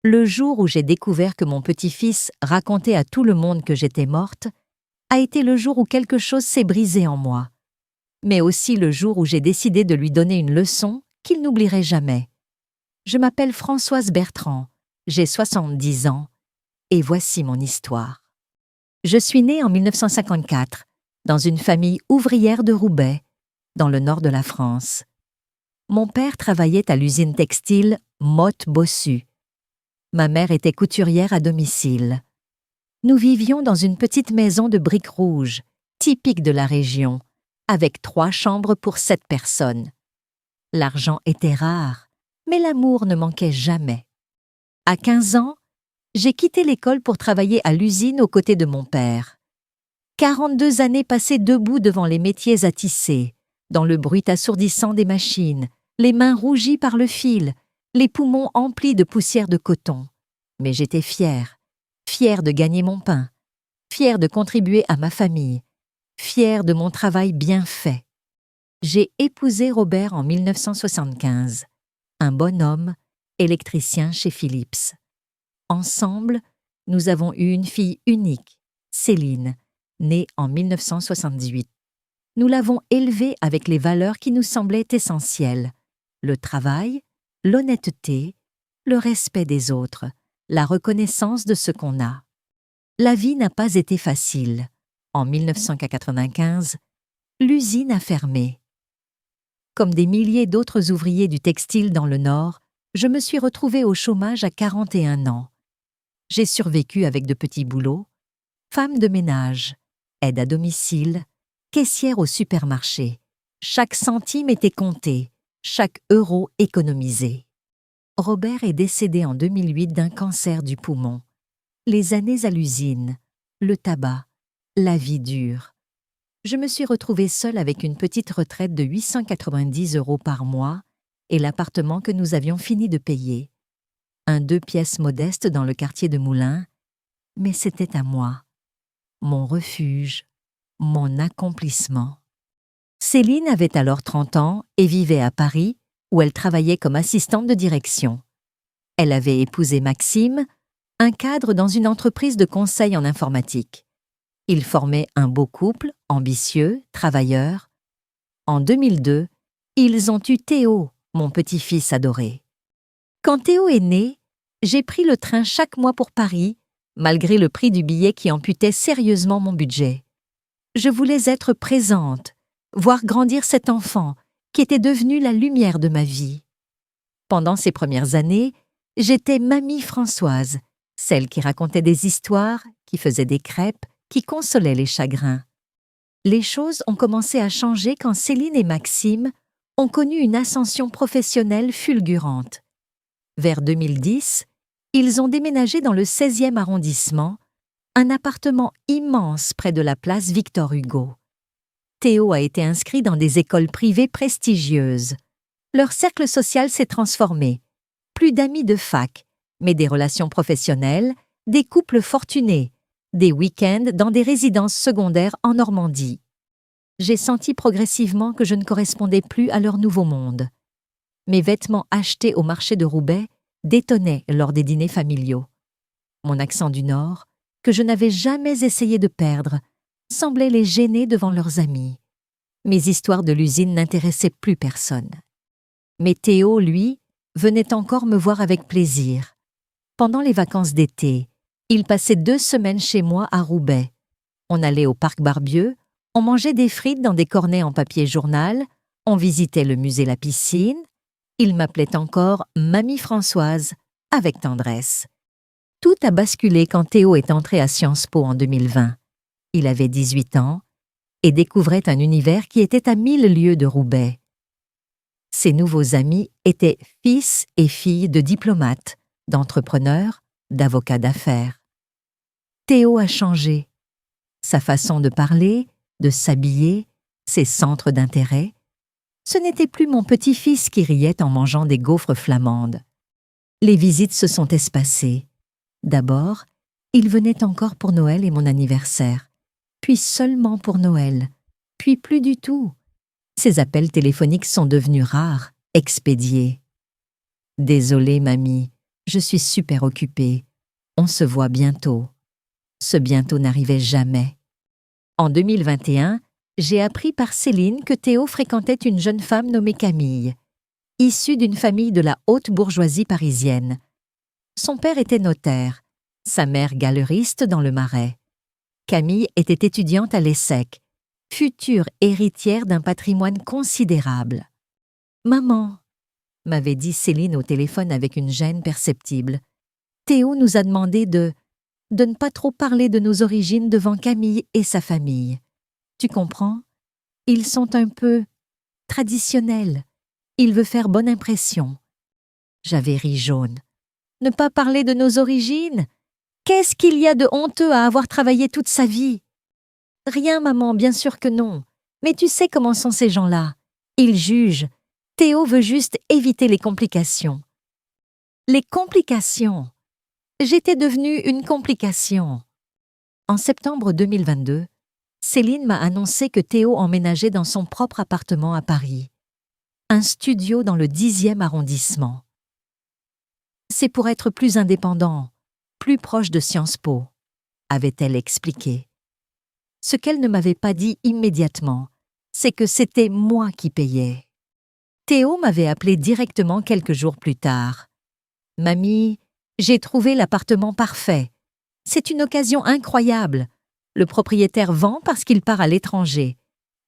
Le jour où j'ai découvert que mon petit-fils racontait à tout le monde que j'étais morte a été le jour où quelque chose s'est brisé en moi, mais aussi le jour où j'ai décidé de lui donner une leçon qu'il n'oublierait jamais. Je m'appelle Françoise Bertrand, j'ai 70 ans, et voici mon histoire. Je suis née en 1954, dans une famille ouvrière de Roubaix, dans le nord de la France. Mon père travaillait à l'usine textile Motte-Bossu. Ma mère était couturière à domicile. Nous vivions dans une petite maison de briques rouges, typique de la région, avec 3 chambres pour 7 personnes. L'argent était rare, mais l'amour ne manquait jamais. À 15 ans, j'ai quitté l'école pour travailler à l'usine aux côtés de mon père. 42 années passées debout devant les métiers à tisser, dans le bruit assourdissant des machines, les mains rougies par le fil, les poumons emplis de poussière de coton. Mais j'étais fière de gagner mon pain, fière de contribuer à ma famille, fière de mon travail bien fait. J'ai épousé Robert en 1975, un bon homme, électricien chez Philips. Ensemble, nous avons eu une fille unique, Céline, née en 1978. Nous l'avons élevée avec les valeurs qui nous semblaient essentielles: le travail, l'honnêteté, le respect des autres, la reconnaissance de ce qu'on a. La vie n'a pas été facile. En 1995, l'usine a fermé. Comme des milliers d'autres ouvriers du textile dans le Nord, je me suis retrouvée au chômage à 41 ans. J'ai survécu avec de petits boulots: femme de ménage, aide à domicile, caissière au supermarché. Chaque centime était compté, chaque euro économisé. Robert est décédé en 2008 d'un cancer du poumon. Les années à l'usine, le tabac, la vie dure. Je me suis retrouvée seule avec une petite retraite de 890 € par mois et l'appartement que nous avions fini de payer. Un 2 pièces modeste dans le quartier de Moulins, mais c'était à moi, mon refuge, mon accomplissement. Céline avait alors 30 ans et vivait à Paris, où elle travaillait comme assistante de direction. Elle avait épousé Maxime, un cadre dans une entreprise de conseil en informatique. Ils formaient un beau couple, ambitieux, travailleur. En 2002, ils ont eu Théo, mon petit-fils adoré. Quand Théo est né, j'ai pris le train chaque mois pour Paris, malgré le prix du billet qui amputait sérieusement mon budget. Je voulais être présente, voir grandir cet enfant qui était devenu la lumière de ma vie. Pendant ces premières années, j'étais Mamie Françoise, celle qui racontait des histoires, qui faisait des crêpes, qui consolait les chagrins. Les choses ont commencé à changer quand Céline et Maxime ont connu une ascension professionnelle fulgurante. Vers 2010, ils ont déménagé dans le 16e arrondissement, un appartement immense près de la place Victor Hugo. Théo a été inscrit dans des écoles privées prestigieuses. Leur cercle social s'est transformé. Plus d'amis de fac, mais des relations professionnelles, des couples fortunés, des week-ends dans des résidences secondaires en Normandie. J'ai senti progressivement que je ne correspondais plus à leur nouveau monde. Mes vêtements achetés au marché de Roubaix détonnaient lors des dîners familiaux. Mon accent du Nord, que je n'avais jamais essayé de perdre, semblait les gêner devant leurs amis. Mes histoires de l'usine n'intéressaient plus personne. Mais Théo, lui, venait encore me voir avec plaisir. Pendant les vacances d'été, il passait 2 semaines chez moi à Roubaix. On allait au parc Barbieux, on mangeait des frites dans des cornets en papier journal, on visitait le musée La Piscine. Il m'appelait encore Mamie Françoise, avec tendresse. Tout a basculé quand Théo est entré à Sciences Po en 2020. Il avait 18 ans et découvrait un univers qui était à 1000 lieues de Roubaix. Ses nouveaux amis étaient fils et filles de diplomates, d'entrepreneurs, d'avocats d'affaires. Théo a changé. Sa façon de parler, de s'habiller, ses centres d'intérêt. Ce n'était plus mon petit-fils qui riait en mangeant des gaufres flamandes. Les visites se sont espacées. D'abord, il venait encore pour Noël et mon anniversaire, puis seulement pour Noël, puis plus du tout. Ses appels téléphoniques sont devenus rares, expédiés. « Désolée, mamie, Je suis super occupée. On se voit bientôt. Ce bientôt n'arrivait jamais. En 2021, j'ai appris par Céline que Théo fréquentait une jeune femme nommée Camille, issue d'une famille de la haute bourgeoisie parisienne. Son père était notaire, sa mère galeriste dans le Marais. Camille était étudiante à l'ESSEC, future héritière d'un patrimoine considérable. « Maman », m'avait dit Céline au téléphone avec une gêne perceptible, « Théo nous a demandé de ne pas trop parler de nos origines devant Camille et sa famille. Tu comprends? Ils sont un peu traditionnels. Il veut faire bonne impression. » J'avais ri jaune. Ne pas parler de nos origines? Qu'est-ce qu'il y a de honteux à avoir travaillé toute sa vie? Rien, maman, bien sûr que non. Mais tu sais comment sont ces gens-là. Ils jugent. Théo veut juste éviter les complications. Les complications? J'étais devenue une complication. En septembre 2022, Céline m'a annoncé que Théo emménageait dans son propre appartement à Paris. Un studio dans le 10e arrondissement. C'est pour être plus indépendant, plus proche de Sciences Po, avait-elle expliqué. Ce qu'elle ne m'avait pas dit immédiatement, c'est que c'était moi qui payais. Théo m'avait appelé directement quelques jours plus tard. « Mamie, j'ai trouvé l'appartement parfait. C'est une occasion incroyable. Le propriétaire vend parce qu'il part à l'étranger.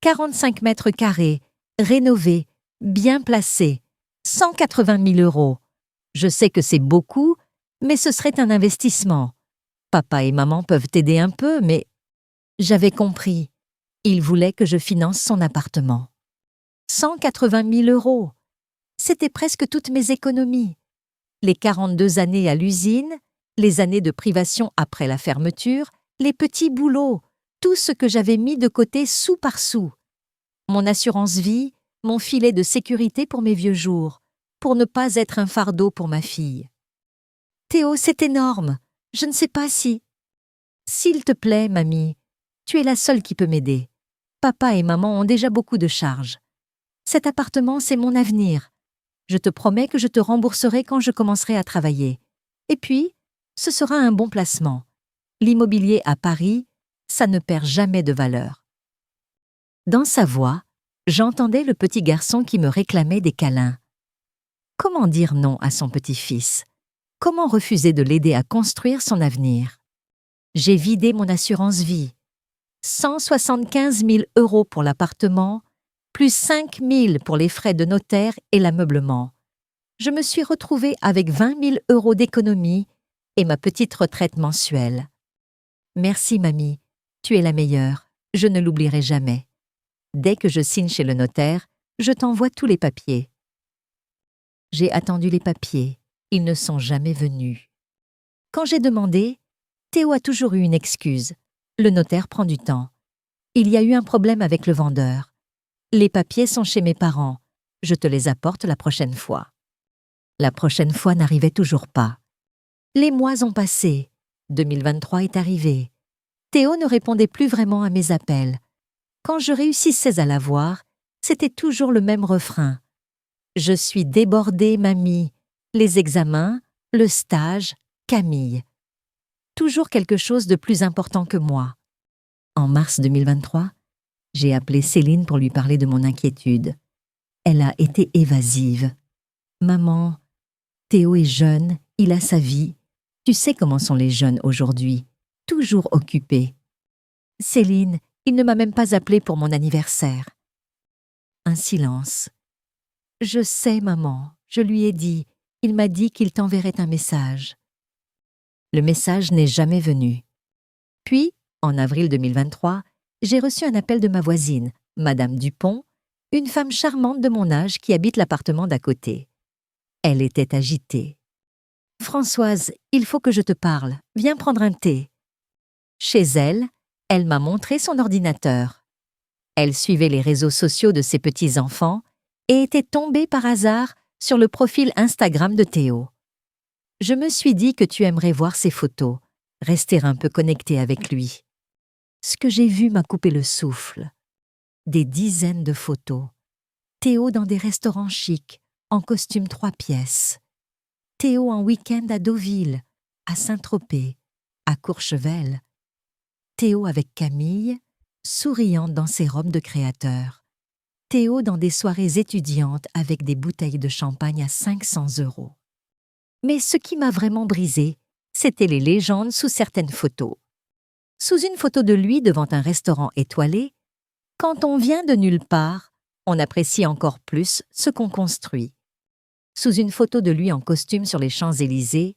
45 mètres carrés, rénové, bien placé, 180 000 €. Je sais que c'est beaucoup, mais ce serait un investissement. Papa et maman peuvent t'aider un peu, mais… » J'avais compris. Il voulait que je finance son appartement. 180 000 €. C'était presque toutes mes économies. Les 42 années à l'usine, les années de privation après la fermeture, les petits boulots, tout ce que j'avais mis de côté sou par sou. Mon assurance vie, mon filet de sécurité pour mes vieux jours, pour ne pas être un fardeau pour ma fille. Théo, c'est énorme. Je ne sais pas si… S'il te plaît, mamie, tu es la seule qui peut m'aider. Papa et maman ont déjà beaucoup de charges. Cet appartement, c'est mon avenir. Je te promets que je te rembourserai quand je commencerai à travailler. Et puis, ce sera un bon placement. L'immobilier à Paris, ça ne perd jamais de valeur. Dans sa voix, j'entendais le petit garçon qui me réclamait des câlins. Comment dire non à son petit-fils? Comment refuser de l'aider à construire son avenir? J'ai vidé mon assurance vie. 175 000 € pour l'appartement, plus 5 000 pour les frais de notaire et l'ameublement. Je me suis retrouvée avec 20 000 € d'économie et ma petite retraite mensuelle. Merci, mamie. Tu es la meilleure. Je ne l'oublierai jamais. Dès que je signe chez le notaire, je t'envoie tous les papiers. J'ai attendu les papiers. Ils ne sont jamais venus. Quand j'ai demandé, Théo a toujours eu une excuse. Le notaire prend du temps. Il y a eu un problème avec le vendeur. Les papiers sont chez mes parents. Je te les apporte la prochaine fois. La prochaine fois n'arrivait toujours pas. Les mois ont passé. 2023 est arrivé. Théo ne répondait plus vraiment à mes appels. Quand je réussissais à l'avoir, c'était toujours le même refrain. Je suis débordée, mamie. Les examens, le stage, Camille. Toujours quelque chose de plus important que moi. En mars 2023, j'ai appelé Céline pour lui parler de mon inquiétude. Elle a été évasive. « Maman, Théo est jeune, il a sa vie. Tu sais comment sont les jeunes aujourd'hui, toujours occupés. » « Céline, il ne m'a même pas appelé pour mon anniversaire. » Un silence. « Je sais, maman, je lui ai dit. Il m'a dit qu'il t'enverrait un message. » Le message n'est jamais venu. Puis, en avril 2023, j'ai reçu un appel de ma voisine, Madame Dupont, une femme charmante de mon âge qui habite l'appartement d'à côté. Elle était agitée. « Françoise, il faut que je te parle. Viens prendre un thé. » Chez elle, elle m'a montré son ordinateur. Elle suivait les réseaux sociaux de ses petits-enfants et était tombée par hasard sur le profil Instagram de Théo. Je me suis dit que tu aimerais voir ses photos, rester un peu connectée avec lui. Ce que j'ai vu m'a coupé le souffle. Des dizaines de photos. Théo dans des restaurants chics, en costume 3 pièces. Théo en week-end à Deauville, à Saint-Tropez, à Courchevel. Théo avec Camille, souriante dans ses robes de créateur. Théo dans des soirées étudiantes avec des bouteilles de champagne à 500 €. Mais ce qui m'a vraiment brisé, c'étaient les légendes sous certaines photos. Sous une photo de lui devant un restaurant étoilé, quand on vient de nulle part, on apprécie encore plus ce qu'on construit. Sous une photo de lui en costume sur les Champs-Élysées,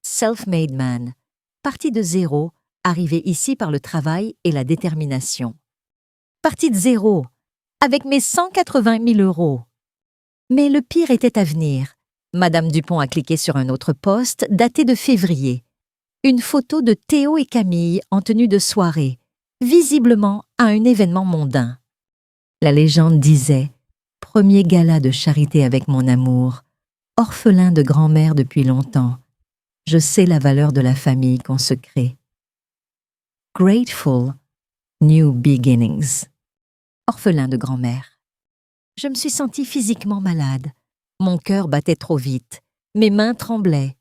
self-made man, parti de zéro, arrivé ici par le travail et la détermination. Parti de zéro, avec mes 180 000 €. Mais le pire était à venir. Madame Dupont a cliqué sur un autre post daté de février. Une photo de Théo et Camille en tenue de soirée, visiblement à un événement mondain. La légende disait « Premier gala de charité avec mon amour, orphelin de grand-mère depuis longtemps. Je sais la valeur de la famille qu'on se crée. Grateful, new beginnings. » Orphelin de grand-mère. Je me suis sentie physiquement malade. Mon cœur battait trop vite. Mes mains tremblaient.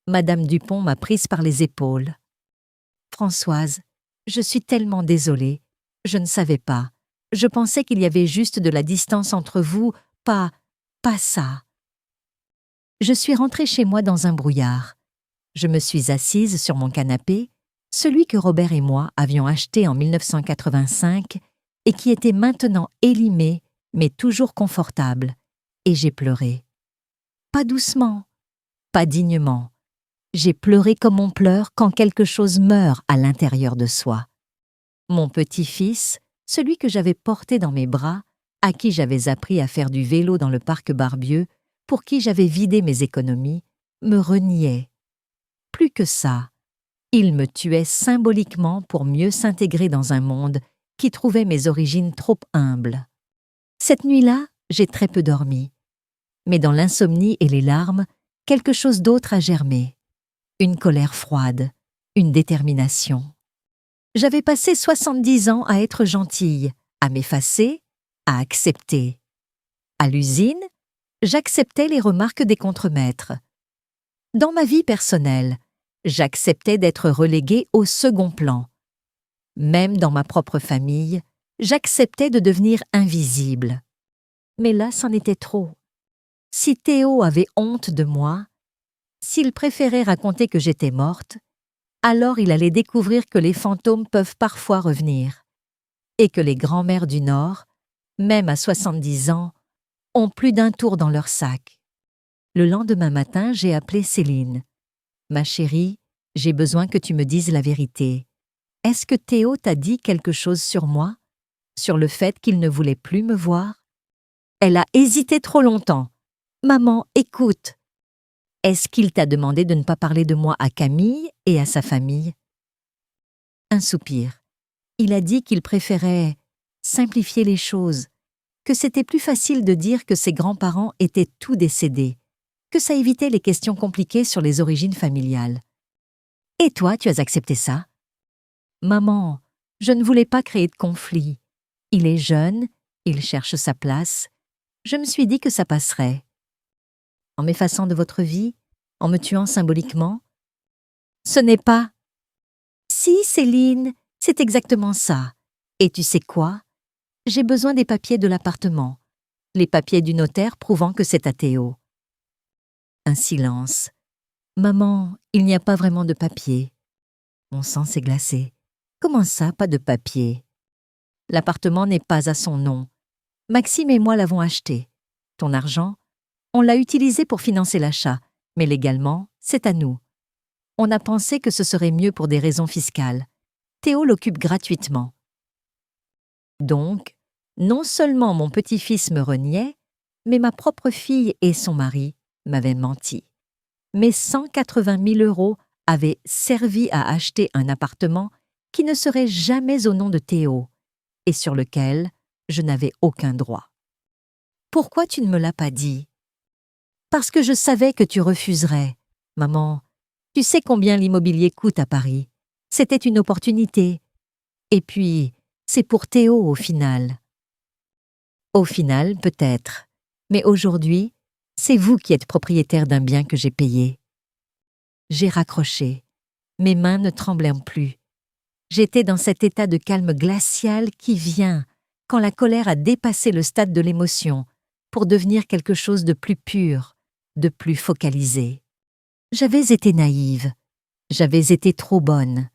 Madame Dupont m'a prise par les épaules. « Françoise, je suis tellement désolée. Je ne savais pas. Je pensais qu'il y avait juste de la distance entre vous, pas ça. » Je suis rentrée chez moi dans un brouillard. Je me suis assise sur mon canapé, celui que Robert et moi avions acheté en 1985 et qui était maintenant élimé, mais toujours confortable, et j'ai pleuré. Pas doucement, pas dignement. J'ai pleuré comme on pleure quand quelque chose meurt à l'intérieur de soi. Mon petit-fils, celui que j'avais porté dans mes bras, à qui j'avais appris à faire du vélo dans le parc Barbieux, pour qui j'avais vidé mes économies, me reniait. Plus que ça, il me tuait symboliquement pour mieux s'intégrer dans un monde qui trouvait mes origines trop humbles. Cette nuit-là, j'ai très peu dormi. Mais dans l'insomnie et les larmes, quelque chose d'autre a germé. Une colère froide, une détermination. J'avais passé 70 ans à être gentille, à m'effacer, à accepter. À l'usine, j'acceptais les remarques des contremaîtres. Dans ma vie personnelle, j'acceptais d'être reléguée au second plan. Même dans ma propre famille, j'acceptais de devenir invisible. Mais là, c'en était trop. Si Théo avait honte de moi, s'il préférait raconter que j'étais morte, alors il allait découvrir que les fantômes peuvent parfois revenir, et que les grands-mères du Nord, même à 70 ans, ont plus d'un tour dans leur sac. Le lendemain matin, j'ai appelé Céline. « Ma chérie, j'ai besoin que tu me dises la vérité. Est-ce que Théo t'a dit quelque chose sur moi? Sur le fait qu'il ne voulait plus me voir? » Elle a hésité trop longtemps. « Maman, écoute. Est-ce qu'il t'a demandé de ne pas parler de moi à Camille et à sa famille? » Un soupir. Il a dit qu'il préférait simplifier les choses, que c'était plus facile de dire que ses grands-parents étaient tous décédés, que ça évitait les questions compliquées sur les origines familiales. « Et toi, tu as accepté ça? » « Maman, je ne voulais pas créer de conflit. Il est jeune, il cherche sa place. Je me suis dit que ça passerait. En m'effaçant de votre vie, en me tuant symboliquement? Ce n'est pas... » « Si, Céline, c'est exactement ça. Et tu sais quoi? J'ai besoin des papiers de l'appartement, les papiers du notaire prouvant que c'est à Théo. » Un silence. « Maman, il n'y a pas vraiment de papiers. » Mon sang s'est glacé. « Comment ça, pas de papier? L'appartement n'est pas à son nom. Maxime et moi l'avons acheté. Ton argent, on l'a utilisé pour financer l'achat, mais légalement, c'est à nous. On a pensé que ce serait mieux pour des raisons fiscales. Théo l'occupe gratuitement. » Donc, non seulement mon petit-fils me reniait, mais ma propre fille et son mari m'avaient menti. Mes 180 000 € avaient servi à acheter un appartement qui ne serait jamais au nom de Théo et sur lequel je n'avais aucun droit. « Pourquoi tu ne me l'as pas dit? » « Parce que je savais que tu refuserais. Maman, tu sais combien l'immobilier coûte à Paris. C'était une opportunité. Et puis, c'est pour Théo au final. » Au final, peut-être. Mais aujourd'hui, C'est vous qui êtes propriétaire d'un bien que j'ai payé. » J'ai raccroché, mes mains ne tremblaient plus. J'étais dans cet état de calme glacial qui vient quand la colère a dépassé le stade de l'émotion pour devenir quelque chose de plus pur, de plus focalisé. J'avais été naïve, j'avais été trop bonne.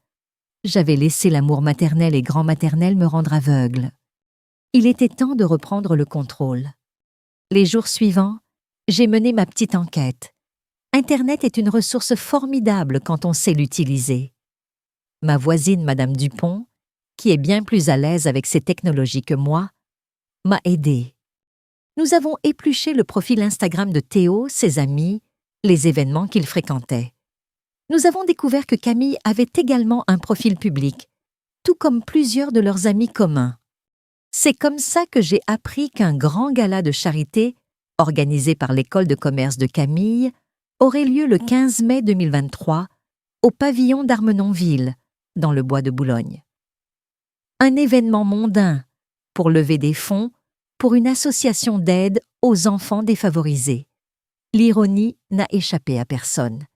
J'avais laissé l'amour maternel et grand-maternel me rendre aveugle. Il était temps de reprendre le contrôle. Les jours suivants, j'ai mené ma petite enquête. Internet est une ressource formidable quand on sait l'utiliser. Ma voisine, Madame Dupont, qui est bien plus à l'aise avec ces technologies que moi, m'a aidée. Nous avons épluché le profil Instagram de Théo, ses amis, les événements qu'il fréquentait. Nous avons découvert que Camille avait également un profil public, tout comme plusieurs de leurs amis communs. C'est comme ça que j'ai appris qu'un grand gala de charité, organisé par l'école de commerce de Camille, aurait lieu le 15 mai 2023 au pavillon d'Armenonville, dans le bois de Boulogne. Un événement mondain pour lever des fonds pour une association d'aide aux enfants défavorisés. L'ironie n'a échappé à personne.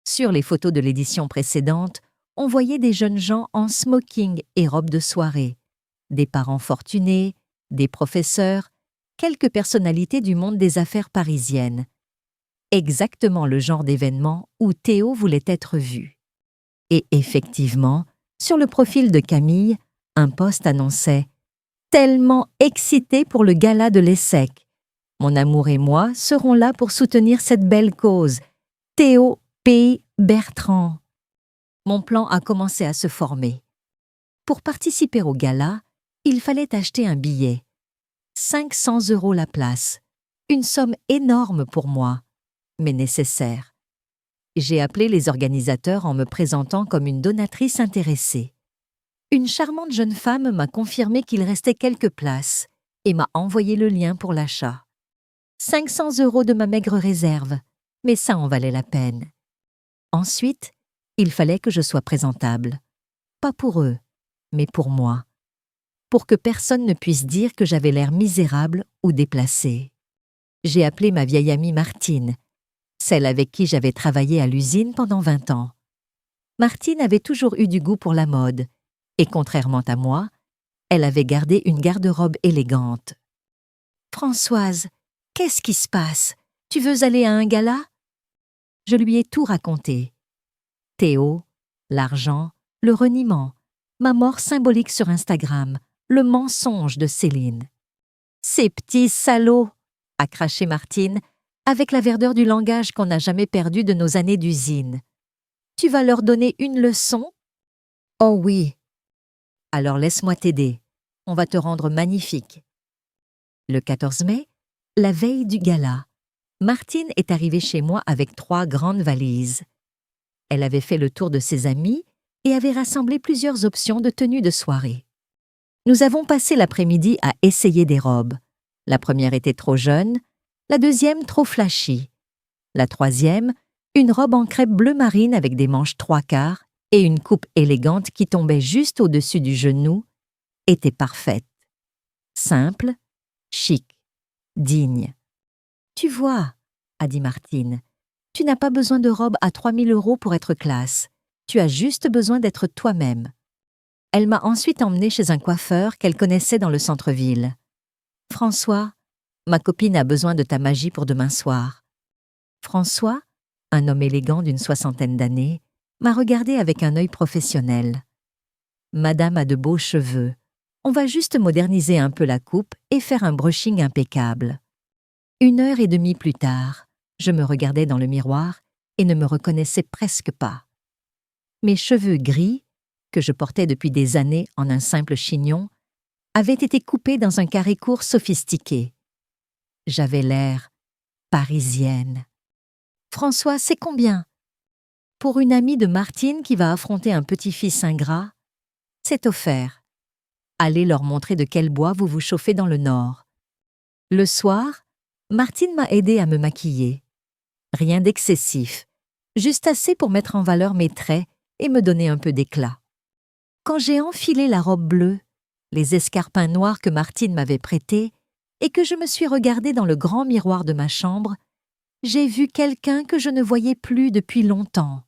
Sur les photos de l'édition précédente, on voyait des jeunes gens en smoking et robe de soirée, des parents fortunés, des professeurs, quelques personnalités du monde des affaires parisiennes. Exactement le genre d'événement où Théo voulait être vu. Et effectivement, sur le profil de Camille, un post annonçait « Tellement excité pour le gala de l'ESSEC. Mon amour et moi serons là pour soutenir cette belle cause. Théo P. Bertrand. » Mon plan a commencé à se former. Pour participer au gala, il fallait acheter un billet. 500 € la place. Une somme énorme pour moi, mais nécessaire. J'ai appelé les organisateurs en me présentant comme une donatrice intéressée. Une charmante jeune femme m'a confirmé qu'il restait quelques places et m'a envoyé le lien pour l'achat. 500 € de ma maigre réserve, mais ça en valait la peine. Ensuite, il fallait que je sois présentable. Pas pour eux, mais pour moi. Pour que personne ne puisse dire que j'avais l'air misérable ou déplacée. J'ai appelé ma vieille amie Martine, celle avec qui j'avais travaillé à l'usine pendant 20 ans. Martine avait toujours eu du goût pour la mode, et contrairement à moi, elle avait gardé une garde-robe élégante. « Françoise, qu'est-ce qui se passe? Tu veux aller à un gala ?» Je lui ai tout raconté. Théo, l'argent, le reniement, ma mort symbolique sur Instagram, le mensonge de Céline. « Ces petits salauds !» a craché Martine, avec la verdeur du langage qu'on n'a jamais perdu de nos années d'usine. « Tu vas leur donner une leçon ?»« Oh oui. »« Alors laisse-moi t'aider. On va te rendre magnifique. » Le 14 mai, la veille du gala, Martine est arrivée chez moi avec 3 grandes valises. Elle avait fait le tour de ses amis et avait rassemblé plusieurs options de tenues de soirée. Nous avons passé l'après-midi à essayer des robes. La première était trop jeune, la deuxième trop flashy. La troisième, une robe en crêpe bleu marine avec des manches 3/4 et une coupe élégante qui tombait juste au-dessus du genou, était parfaite. Simple, chic, digne. « Tu vois, » a dit Martine, « tu n'as pas besoin de robe à 3 000 € pour être classe. Tu as juste besoin d'être toi-même. » Elle m'a ensuite emmenée chez un coiffeur qu'elle connaissait dans le centre-ville. « François, ma copine a besoin de ta magie pour demain soir. » François, un homme élégant d'une 60aine d'années, m'a regardé avec un œil professionnel. « Madame a de beaux cheveux. On va juste moderniser un peu la coupe et faire un brushing impeccable. » 1h30 plus tard, je me regardais dans le miroir et ne me reconnaissais presque pas. Mes cheveux gris, que je portais depuis des années en un simple chignon, avaient été coupés dans un carré court sophistiqué. J'avais l'air parisienne. « François, c'est combien ?» Pour une amie de Martine qui va affronter un petit-fils ingrat, c'est offert. Allez leur montrer de quel bois vous vous chauffez dans le Nord. Le soir, Martine m'a aidée à me maquiller. Rien d'excessif, juste assez pour mettre en valeur mes traits et me donner un peu d'éclat. Quand j'ai enfilé la robe bleue, les escarpins noirs que Martine m'avait prêtés et que je me suis regardée dans le grand miroir de ma chambre, j'ai vu quelqu'un que je ne voyais plus depuis longtemps.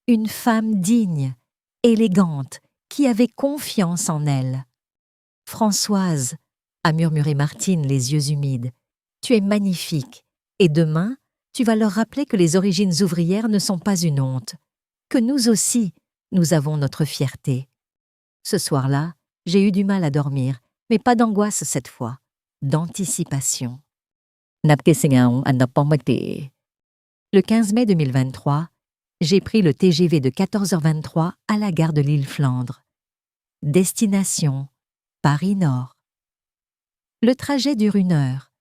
Une femme digne, élégante, qui avait confiance en elle. « Françoise, » a murmuré Martine les yeux humides, « tu es magnifique, et demain, tu vas leur rappeler que les origines ouvrières ne sont pas une honte, que nous aussi, nous avons notre fierté. » Ce soir-là, j'ai eu du mal à dormir, mais pas d'angoisse cette fois, d'anticipation. Le 15 mai 2023, j'ai pris le TGV de 14h23 à la gare de Lille-Flandre. Destination Paris-Nord. Le trajet dure 1 heure.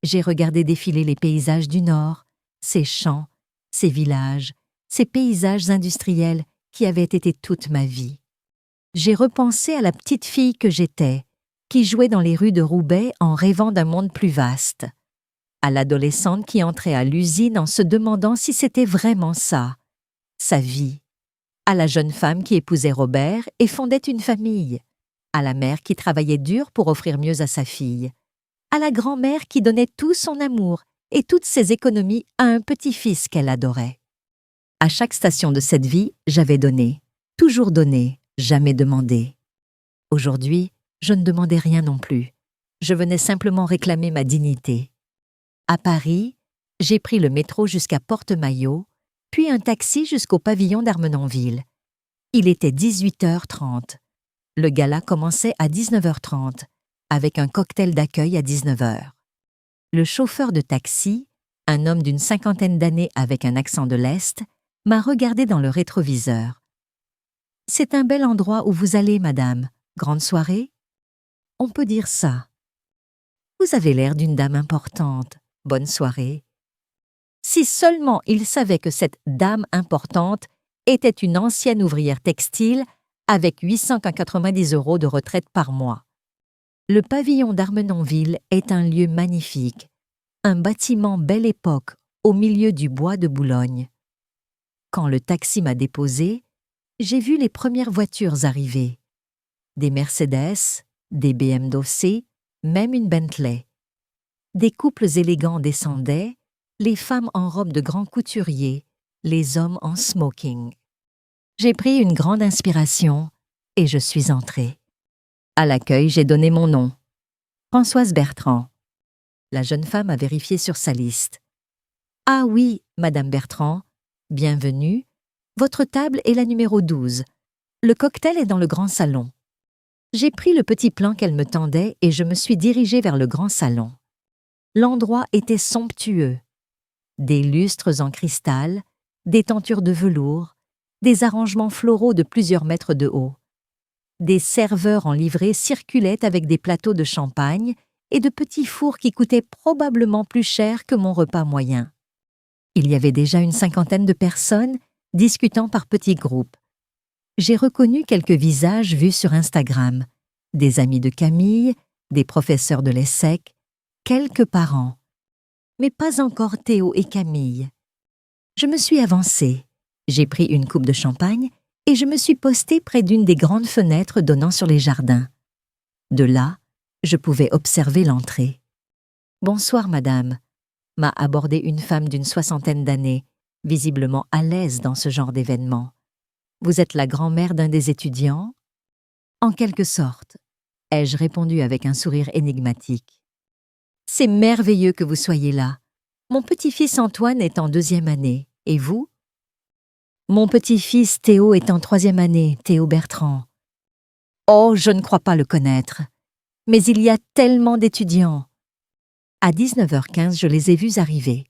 J'ai regardé défiler les paysages du Nord, ces champs, ces villages, ces paysages industriels qui avaient été toute ma vie. J'ai repensé à la petite fille que j'étais, qui jouait dans les rues de Roubaix en rêvant d'un monde plus vaste, à l'adolescente qui entrait à l'usine en se demandant si c'était vraiment ça, sa vie, à la jeune femme qui épousait Robert et fondait une famille, à la mère qui travaillait dur pour offrir mieux à sa fille, à la grand-mère qui donnait tout son amour et toutes ses économies à un petit-fils qu'elle adorait. À chaque station de cette vie, j'avais donné, toujours donné, jamais demandé. Aujourd'hui, je ne demandais rien non plus. Je venais simplement réclamer ma dignité. À Paris, j'ai pris le métro jusqu'à Porte-Maillot, puis un taxi jusqu'au pavillon d'Armenonville. Il était 18h30. Le gala commençait à 19h30, avec un cocktail d'accueil à 19h. Le chauffeur de taxi, un homme d'une 50aine d'années avec un accent de l'Est, m'a regardé dans le rétroviseur. « C'est un bel endroit où vous allez, madame. Grande soirée ?»« On peut dire ça. »« Vous avez l'air d'une dame importante. Bonne soirée. » Si seulement il savait que cette dame importante était une ancienne ouvrière textile avec 890 € de retraite par mois. Le pavillon d'Armenonville est un lieu magnifique, un bâtiment belle époque au milieu du bois de Boulogne. Quand le taxi m'a déposé, j'ai vu les premières voitures arriver. Des Mercedes, des BMW, même une Bentley. Des couples élégants descendaient, les femmes en robe de grand couturier, les hommes en smoking. J'ai pris une grande inspiration et je suis entrée. À l'accueil, j'ai donné mon nom. Françoise Bertrand. La jeune femme a vérifié sur sa liste. « Ah oui, Madame Bertrand, bienvenue. Votre table est la numéro 12. Le cocktail est dans le grand salon. » J'ai pris le petit plan qu'elle me tendait et je me suis dirigée vers le grand salon. L'endroit était somptueux. Des lustres en cristal, des tentures de velours, des arrangements floraux de plusieurs mètres de haut. Des serveurs en livrée circulaient avec des plateaux de champagne et de petits fours qui coûtaient probablement plus cher que mon repas moyen. Il y avait déjà une 50aine de personnes discutant par petits groupes. J'ai reconnu quelques visages vus sur Instagram, des amis de Camille, des professeurs de l'ESSEC, quelques parents. Mais pas encore Théo et Camille. Je me suis avancée, j'ai pris une coupe de champagne et je me suis postée près d'une des grandes fenêtres donnant sur les jardins. De là, je pouvais observer l'entrée. « Bonsoir, madame », m'a abordé une femme d'une 60aine d'années, visiblement à l'aise dans ce genre d'événement. « Vous êtes la grand-mère d'un des étudiants ?»« En quelque sorte », ai-je répondu avec un sourire énigmatique. « C'est merveilleux que vous soyez là. Mon petit-fils Antoine est en 2e année. Et vous ?»« Mon petit-fils Théo est en 3e année, Théo Bertrand. »« Oh, je ne crois pas le connaître. Mais il y a tellement d'étudiants. » À 19h15, je les ai vus arriver.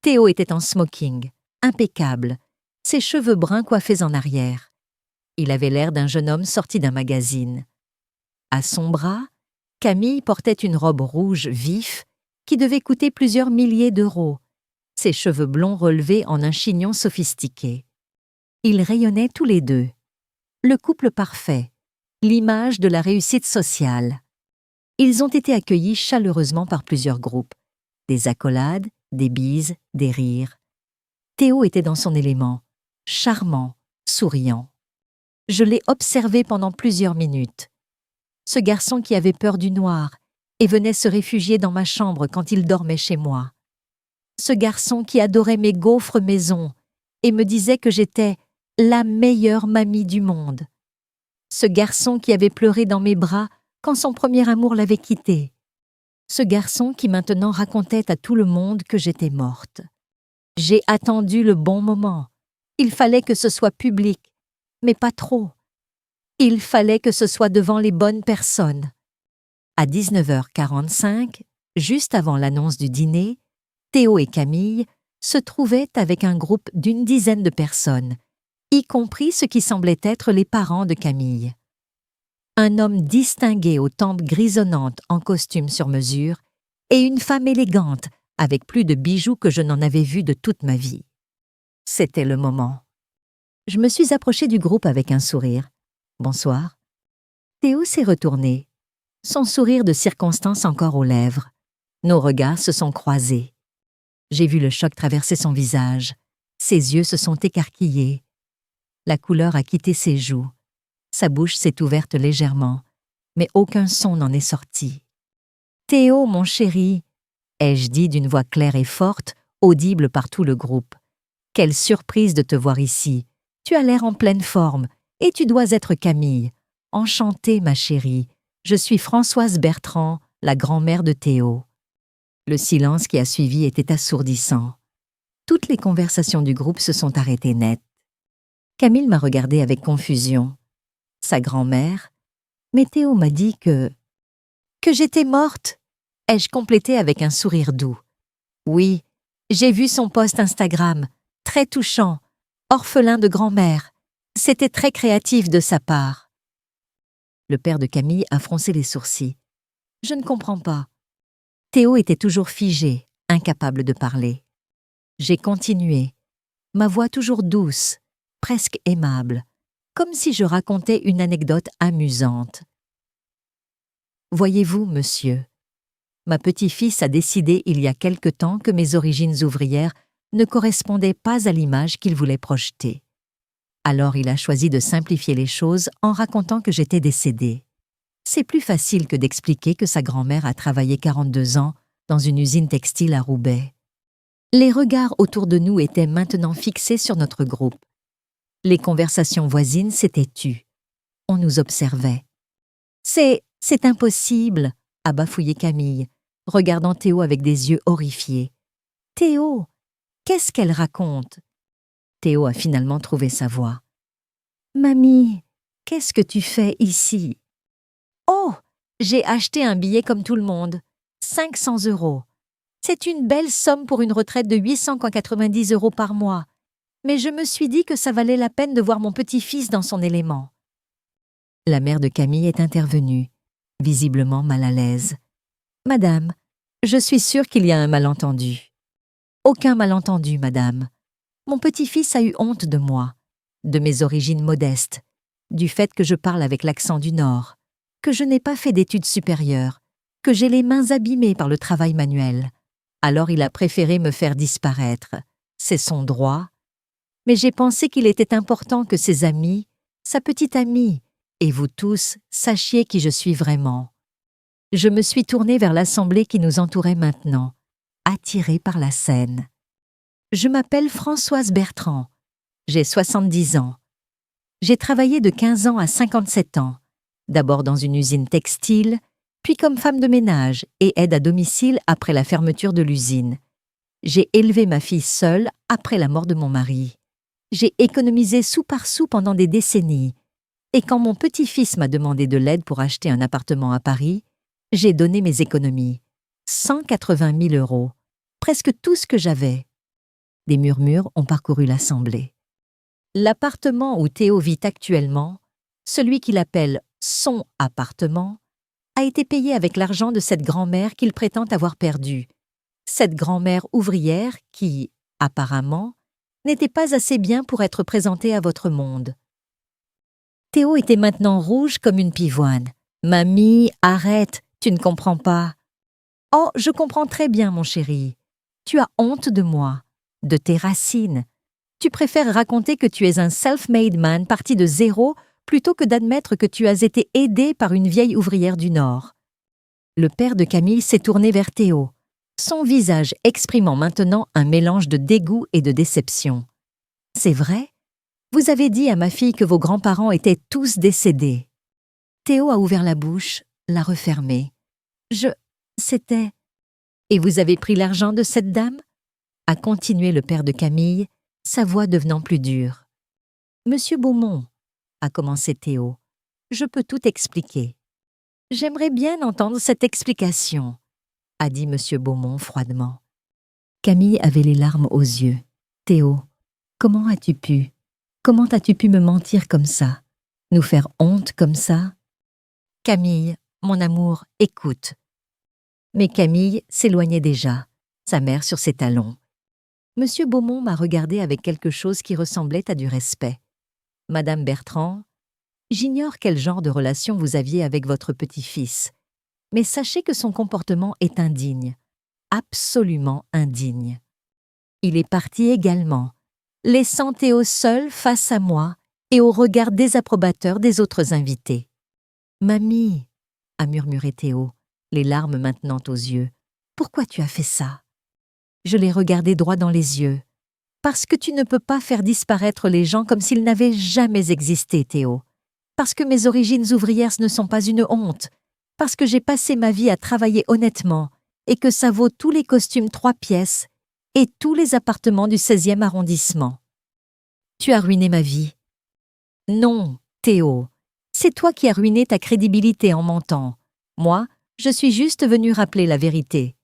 Théo était en smoking, impeccable, ses cheveux bruns coiffés en arrière. Il avait l'air d'un jeune homme sorti d'un magazine. À son bras, Camille portait une robe rouge vif qui devait coûter plusieurs milliers d'euros, ses cheveux blonds relevés en un chignon sophistiqué. Ils rayonnaient tous les deux. Le couple parfait, l'image de la réussite sociale. Ils ont été accueillis chaleureusement par plusieurs groupes. Des accolades, des bises, des rires. Théo était dans son élément, charmant, souriant. Je l'ai observé pendant plusieurs minutes. Ce garçon qui avait peur du noir et venait se réfugier dans ma chambre quand il dormait chez moi. Ce garçon qui adorait mes gaufres maison et me disait que j'étais la meilleure mamie du monde. Ce garçon qui avait pleuré dans mes bras quand son premier amour l'avait quitté. Ce garçon qui maintenant racontait à tout le monde que j'étais morte. J'ai attendu le bon moment. Il fallait que ce soit public, mais pas trop. Il fallait que ce soit devant les bonnes personnes. À 19h45, juste avant l'annonce du dîner, Théo et Camille se trouvaient avec un groupe d'une dizaine de personnes, y compris ce qui semblait être les parents de Camille. Un homme distingué aux tempes grisonnantes en costume sur mesure et une femme élégante avec plus de bijoux que je n'en avais vu de toute ma vie. C'était le moment. Je me suis approchée du groupe avec un sourire. « Bonsoir ». Théo s'est retourné, son sourire de circonstance encore aux lèvres. Nos regards se sont croisés. J'ai vu le choc traverser son visage. Ses yeux se sont écarquillés. La couleur a quitté ses joues. Sa bouche s'est ouverte légèrement, mais aucun son n'en est sorti. « Théo, mon chéri !» ai-je dit d'une voix claire et forte, audible par tout le groupe. « Quelle surprise de te voir ici! Tu as l'air en pleine forme, et tu dois être Camille. Enchantée, ma chérie. Je suis Françoise Bertrand, la grand-mère de Théo. » Le silence qui a suivi était assourdissant. Toutes les conversations du groupe se sont arrêtées net. Camille m'a regardée avec confusion. Sa grand-mère, mais Théo m'a dit que j'étais morte, ai-je complété avec un sourire doux. Oui, j'ai vu son post Instagram, très touchant, orphelin de grand-mère. C'était très créatif de sa part. Le père de Camille a froncé les sourcils. Je ne comprends pas. Théo était toujours figé, incapable de parler. J'ai continué, ma voix toujours douce, presque aimable, comme si je racontais une anecdote amusante. Voyez-vous, monsieur, ma petite-fille a décidé il y a quelque temps que mes origines ouvrières ne correspondaient pas à l'image qu'il voulait projeter. Alors il a choisi de simplifier les choses en racontant que j'étais décédée. C'est plus facile que d'expliquer que sa grand-mère a travaillé 42 ans dans une usine textile à Roubaix. Les regards autour de nous étaient maintenant fixés sur notre groupe. Les conversations voisines s'étaient tues. On nous observait. « C'est impossible !» a bafouillé Camille, regardant Théo avec des yeux horrifiés. « Théo, qu'est-ce qu'elle raconte ?» Théo a finalement trouvé sa voix. « Mamie, qu'est-ce que tu fais ici ?»« Oh, j'ai acheté un billet comme tout le monde. 500 €. C'est une belle somme pour une retraite de 890 € par mois. Mais je me suis dit que ça valait la peine de voir mon petit-fils dans son élément. » La mère de Camille est intervenue, visiblement mal à l'aise. « Madame, je suis sûre qu'il y a un malentendu. »« Aucun malentendu, madame. Mon petit-fils a eu honte de moi, de mes origines modestes, du fait que je parle avec l'accent du Nord, que je n'ai pas fait d'études supérieures, que j'ai les mains abîmées par le travail manuel. Alors il a préféré me faire disparaître. C'est son droit. Mais j'ai pensé qu'il était important que ses amis, sa petite amie, et vous tous, sachiez qui je suis vraiment. Je me suis tournée vers l'assemblée qui nous entourait maintenant, attirée par la scène. Je m'appelle Françoise Bertrand. J'ai 70 ans. J'ai travaillé de 15 ans à 57 ans, d'abord dans une usine textile, puis comme femme de ménage et aide à domicile après la fermeture de l'usine. J'ai élevé ma fille seule après la mort de mon mari. J'ai économisé sou par sou pendant des décennies. Et quand mon petit-fils m'a demandé de l'aide pour acheter un appartement à Paris, j'ai donné mes économies. 180 000 €. Presque tout ce que j'avais. Des murmures ont parcouru l'assemblée. L'appartement où Théo vit actuellement, celui qu'il appelle son appartement, a été payé avec l'argent de cette grand-mère qu'il prétend avoir perdue. Cette grand-mère ouvrière qui, apparemment, n'était pas assez bien pour être présentée à votre monde. Théo était maintenant rouge comme une pivoine. « Mamie, arrête, tu ne comprends pas. »« Oh, je comprends très bien, mon chéri. Tu as honte de moi, de tes racines. Tu préfères raconter que tu es un self-made man parti de zéro plutôt que d'admettre que tu as été aidé par une vieille ouvrière du Nord. » Le père de Camille s'est tourné vers Théo, son visage exprimant maintenant un mélange de dégoût et de déception. « C'est vrai? Vous avez dit à ma fille que vos grands-parents étaient tous décédés. » Théo a ouvert la bouche, l'a refermée. « C'était... » « Et vous avez pris l'argent de cette dame ?» a continué le père de Camille, sa voix devenant plus dure. « Monsieur Beaumont, » a commencé Théo, « je peux tout expliquer. »« J'aimerais bien entendre cette explication, » a dit Monsieur Beaumont froidement. Camille avait les larmes aux yeux. « Théo, comment as-tu pu me mentir comme ça? Nous faire honte comme ça ?»« Camille, mon amour, écoute. » Mais Camille s'éloignait déjà, sa mère sur ses talons. Monsieur Beaumont m'a regardé avec quelque chose qui ressemblait à du respect. « Madame Bertrand, j'ignore quel genre de relation vous aviez avec votre petit-fils, mais sachez que son comportement est indigne, absolument indigne. Il est parti également, laissant Théo seul face à moi et au regard désapprobateur des autres invités. « Mamie, » a murmuré Théo, les larmes maintenant aux yeux, « pourquoi tu as fait ça ?» Je l'ai regardé droit dans les yeux. « Parce que tu ne peux pas faire disparaître les gens comme s'ils n'avaient jamais existé, Théo. Parce que mes origines ouvrières ne sont pas une honte. Parce que j'ai passé ma vie à travailler honnêtement et que ça vaut tous les costumes 3 pièces et tous les appartements du 16e arrondissement. Tu as ruiné ma vie. Non, Théo, c'est toi qui as ruiné ta crédibilité en mentant. Moi, je suis juste venue rappeler la vérité.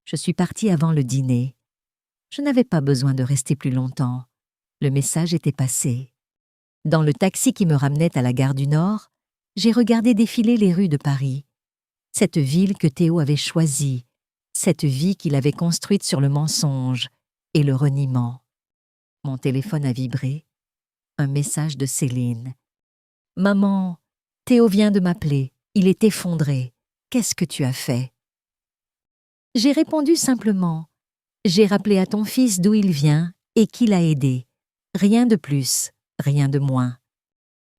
Je suis partie avant le dîner. Je n'avais pas besoin de rester plus longtemps. Le message était passé. Dans le taxi qui me ramenait à la gare du Nord, j'ai regardé défiler les rues de Paris. Cette ville que Théo avait choisie, cette vie qu'il avait construite sur le mensonge et le reniement. Mon téléphone a vibré. Un message de Céline. « Maman, Théo vient de m'appeler. Il est effondré. Qu'est-ce que tu as fait ?» J'ai répondu simplement. J'ai rappelé à ton fils d'où il vient et qui l'a aidé. Rien de plus, rien de moins.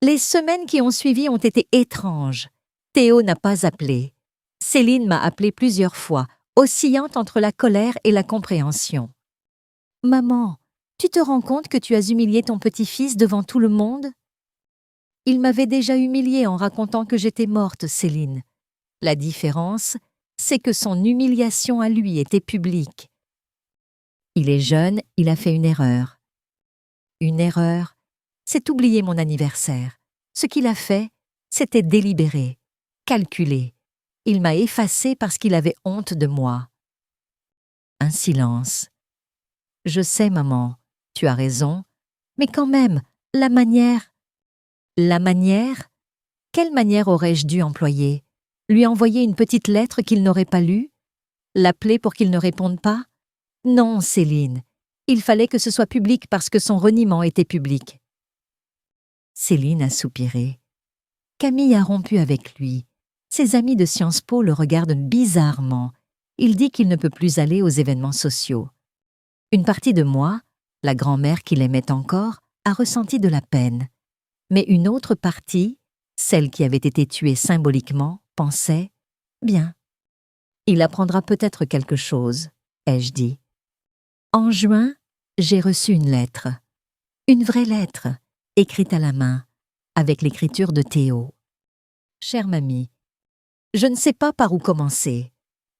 Les semaines qui ont suivi ont été étranges. Théo n'a pas appelé. Céline m'a appelé plusieurs fois, oscillante entre la colère et la compréhension. « Maman, tu te rends compte que tu as humilié ton petit-fils devant tout le monde ?» Il m'avait déjà humiliée en racontant que j'étais morte, Céline. La différence, c'est que son humiliation à lui était publique. Il est jeune, il a fait une erreur. Une erreur, c'est oublier mon anniversaire. Ce qu'il a fait, c'était délibéré, calculé. Il m'a effacée parce qu'il avait honte de moi. Un silence. Je sais, maman, tu as raison, mais quand même, la manière... La manière? Quelle manière aurais-je dû employer? Lui envoyer une petite lettre qu'il n'aurait pas lue? L'appeler pour qu'il ne réponde pas? Non, Céline, il fallait que ce soit public parce que son reniement était public. Céline a soupiré. Camille a rompu avec lui. Ses amis de Sciences Po le regardent bizarrement. Il dit qu'il ne peut plus aller aux événements sociaux. Une partie de moi, la grand-mère qui l'aimait encore, a ressenti de la peine. Mais une autre partie, celle qui avait été tuée symboliquement, pensait « Bien, il apprendra peut-être quelque chose », ai-je dit. En juin, j'ai reçu une lettre. Une vraie lettre, écrite à la main, avec l'écriture de Théo. « Chère mamie, je ne sais pas par où commencer.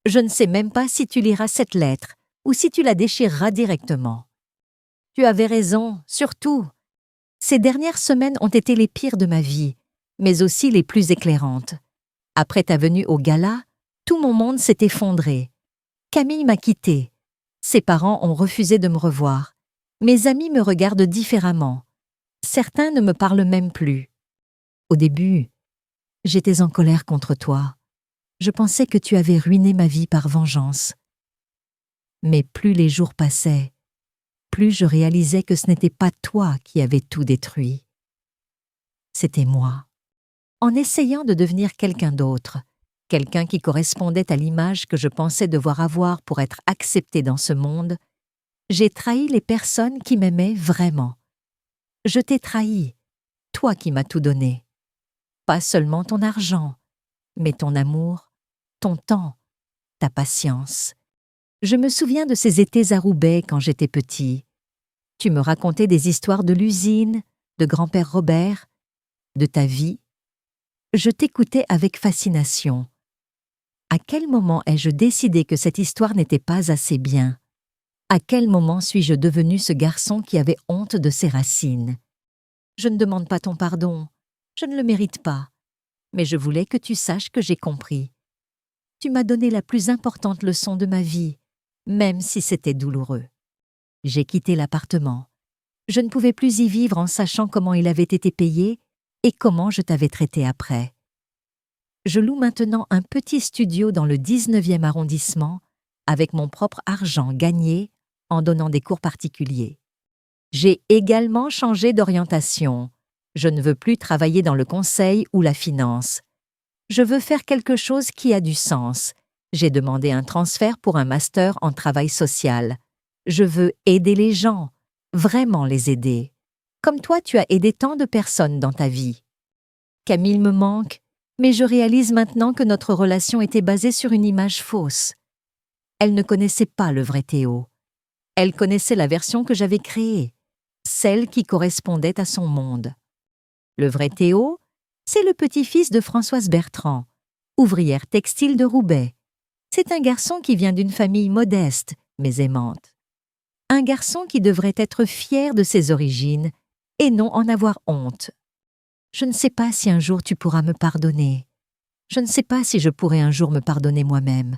Je ne sais même pas si tu liras cette lettre ou si tu la déchireras directement. Tu avais raison, surtout. Ces dernières semaines ont été les pires de ma vie, mais aussi les plus éclairantes. Après ta venue au gala, tout mon monde s'est effondré. Camille m'a quittée. Ses parents ont refusé de me revoir. Mes amis me regardent différemment. Certains ne me parlent même plus. Au début, j'étais en colère contre toi. Je pensais que tu avais ruiné ma vie par vengeance. Mais plus les jours passaient, plus je réalisais que ce n'était pas toi qui avais tout détruit. C'était moi. En essayant de devenir quelqu'un d'autre, quelqu'un qui correspondait à l'image que je pensais devoir avoir pour être accepté dans ce monde, j'ai trahi les personnes qui m'aimaient vraiment. Je t'ai trahi, toi qui m'as tout donné. Pas seulement ton argent, mais ton amour, ton temps, ta patience. Je me souviens de ces étés à Roubaix quand j'étais petit. Tu me racontais des histoires de l'usine, de grand-père Robert, de ta vie. Je t'écoutais avec fascination. À quel moment ai-je décidé que cette histoire n'était pas assez bien? À quel moment suis-je devenu ce garçon qui avait honte de ses racines? Je ne demande pas ton pardon, je ne le mérite pas, mais je voulais que tu saches que j'ai compris. Tu m'as donné la plus importante leçon de ma vie, même si c'était douloureux. J'ai quitté l'appartement. Je ne pouvais plus y vivre en sachant comment il avait été payé et comment je t'avais traité après. Je loue maintenant un petit studio dans le 19e arrondissement avec mon propre argent gagné en donnant des cours particuliers. J'ai également changé d'orientation. Je ne veux plus travailler dans le conseil ou la finance. Je veux faire quelque chose qui a du sens. J'ai demandé un transfert pour un master en travail social. Je veux aider les gens, vraiment les aider. Comme toi, tu as aidé tant de personnes dans ta vie. Camille me manque, mais je réalise maintenant que notre relation était basée sur une image fausse. Elle ne connaissait pas le vrai Théo. Elle connaissait la version que j'avais créée, celle qui correspondait à son monde. Le vrai Théo, c'est le petit-fils de Françoise Bertrand, ouvrière textile de Roubaix. C'est un garçon qui vient d'une famille modeste, mais aimante. Un garçon qui devrait être fier de ses origines et non en avoir honte. Je ne sais pas si un jour tu pourras me pardonner. Je ne sais pas si je pourrai un jour me pardonner moi-même.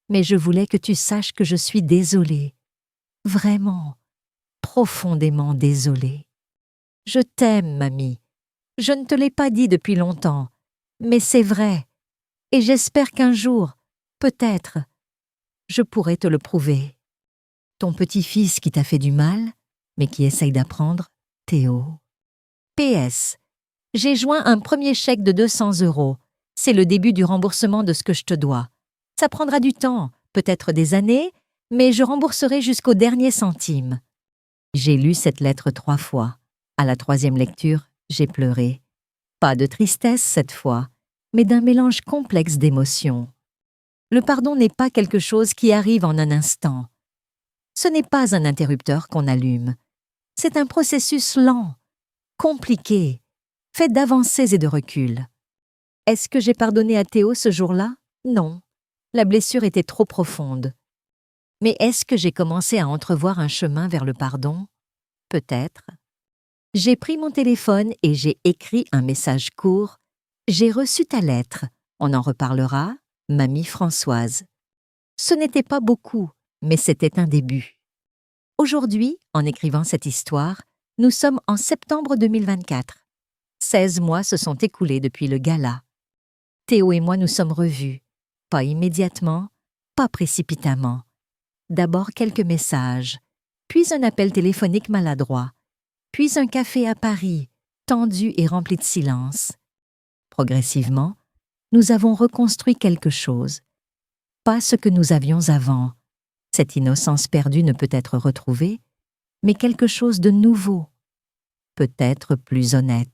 Mais je voulais que tu saches que je suis désolée. Vraiment, profondément désolée. Je t'aime, mamie. Je ne te l'ai pas dit depuis longtemps, mais c'est vrai. Et j'espère qu'un jour, peut-être, je pourrai te le prouver. Ton petit-fils qui t'a fait du mal, mais qui essaye d'apprendre, Théo. PS. J'ai joint un premier chèque de 200 €. C'est le début du remboursement de ce que je te dois. Ça prendra du temps, peut-être des années, mais je rembourserai jusqu'au dernier centime. J'ai lu cette lettre 3 fois. À la 3e lecture, j'ai pleuré. Pas de tristesse cette fois, mais d'un mélange complexe d'émotions. Le pardon n'est pas quelque chose qui arrive en un instant. Ce n'est pas un interrupteur qu'on allume. C'est un processus lent, compliqué, fait d'avancées et de reculs. Est-ce que j'ai pardonné à Théo ce jour-là? Non. La blessure était trop profonde. Mais est-ce que j'ai commencé à entrevoir un chemin vers le pardon? Peut-être. J'ai pris mon téléphone et j'ai écrit un message court. J'ai reçu ta lettre. On en reparlera, mamie Françoise. Ce n'était pas beaucoup, mais c'était un début. Aujourd'hui, en écrivant cette histoire, nous sommes en septembre 2024. 16 mois se sont écoulés depuis le gala. Théo et moi nous sommes revus. Pas immédiatement, pas précipitamment. D'abord quelques messages, puis un appel téléphonique maladroit, puis un café à Paris, tendu et rempli de silence. Progressivement, nous avons reconstruit quelque chose. Pas ce que nous avions avant. Cette innocence perdue ne peut être retrouvée, mais quelque chose de nouveau, peut-être plus honnête.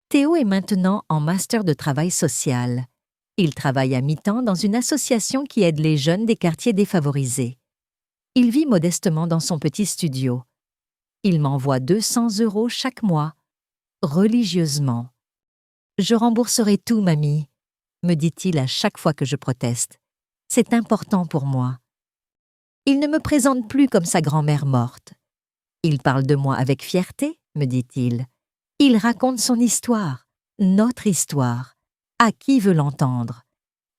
Théo est maintenant en master de travail social. Il travaille à mi-temps dans une association qui aide les jeunes des quartiers défavorisés. Il vit modestement dans son petit studio. Il m'envoie 200 € chaque mois, religieusement. « Je rembourserai tout, mamie », me dit-il à chaque fois que je proteste. « C'est important pour moi. » Il ne me présente plus comme sa grand-mère morte. Il parle de moi avec fierté, me dit-il. Il raconte son histoire, notre histoire, à qui veut l'entendre.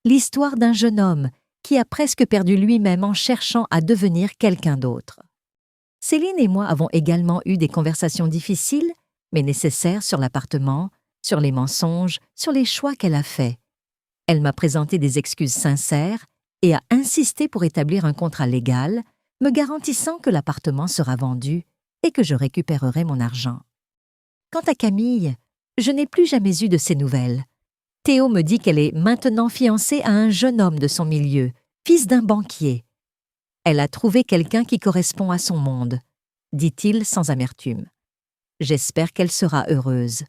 L'histoire d'un jeune homme qui a presque perdu lui-même en cherchant à devenir quelqu'un d'autre. Céline et moi avons également eu des conversations difficiles, mais nécessaires sur l'appartement, sur les mensonges, sur les choix qu'elle a faits. Elle m'a présenté des excuses sincères et a insisté pour établir un contrat légal, me garantissant que l'appartement sera vendu et que je récupérerai mon argent. Quant à Camille, je n'ai plus jamais eu de ses nouvelles. Théo me dit qu'elle est maintenant fiancée à un jeune homme de son milieu, fils d'un banquier. Elle a trouvé quelqu'un qui correspond à son monde, dit-il sans amertume. J'espère qu'elle sera heureuse.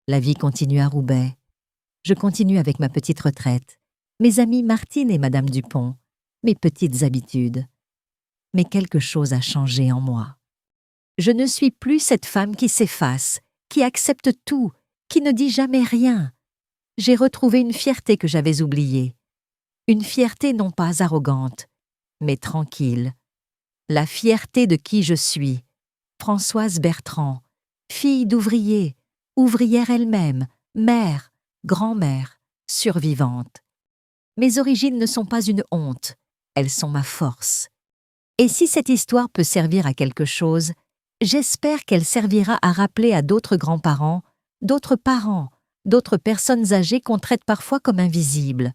La vie continue à Roubaix. Je continue avec ma petite retraite. mes amies Martine et Madame Dupont, mes petites habitudes. Mais quelque chose a changé en moi. Je ne suis plus cette femme qui s'efface, qui accepte tout, qui ne dit jamais rien. J'ai retrouvé une fierté que j'avais oubliée. Une fierté non pas arrogante, mais tranquille. La fierté de qui je suis, Françoise Bertrand, fille d'ouvrier, ouvrière elle-même, mère, grand-mère, survivante. Mes origines ne sont pas une honte, elles sont ma force. Et si cette histoire peut servir à quelque chose, j'espère qu'elle servira à rappeler à d'autres grands-parents, d'autres parents, d'autres personnes âgées qu'on traite parfois comme invisibles.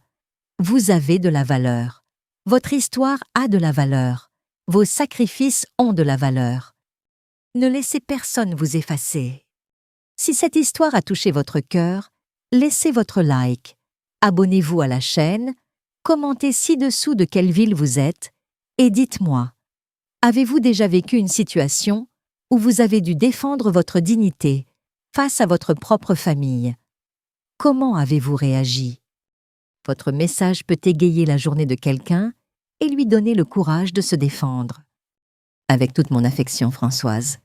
Vous avez de la valeur. Votre histoire a de la valeur. Vos sacrifices ont de la valeur. Ne laissez personne vous effacer. Si cette histoire a touché votre cœur, laissez votre like, abonnez-vous à la chaîne, commentez ci-dessous de quelle ville vous êtes et dites-moi, avez-vous déjà vécu une situation où vous avez dû défendre votre dignité face à votre propre famille? Comment avez-vous réagi? Votre message peut égayer la journée de quelqu'un et lui donner le courage de se défendre. Avec toute mon affection, Françoise.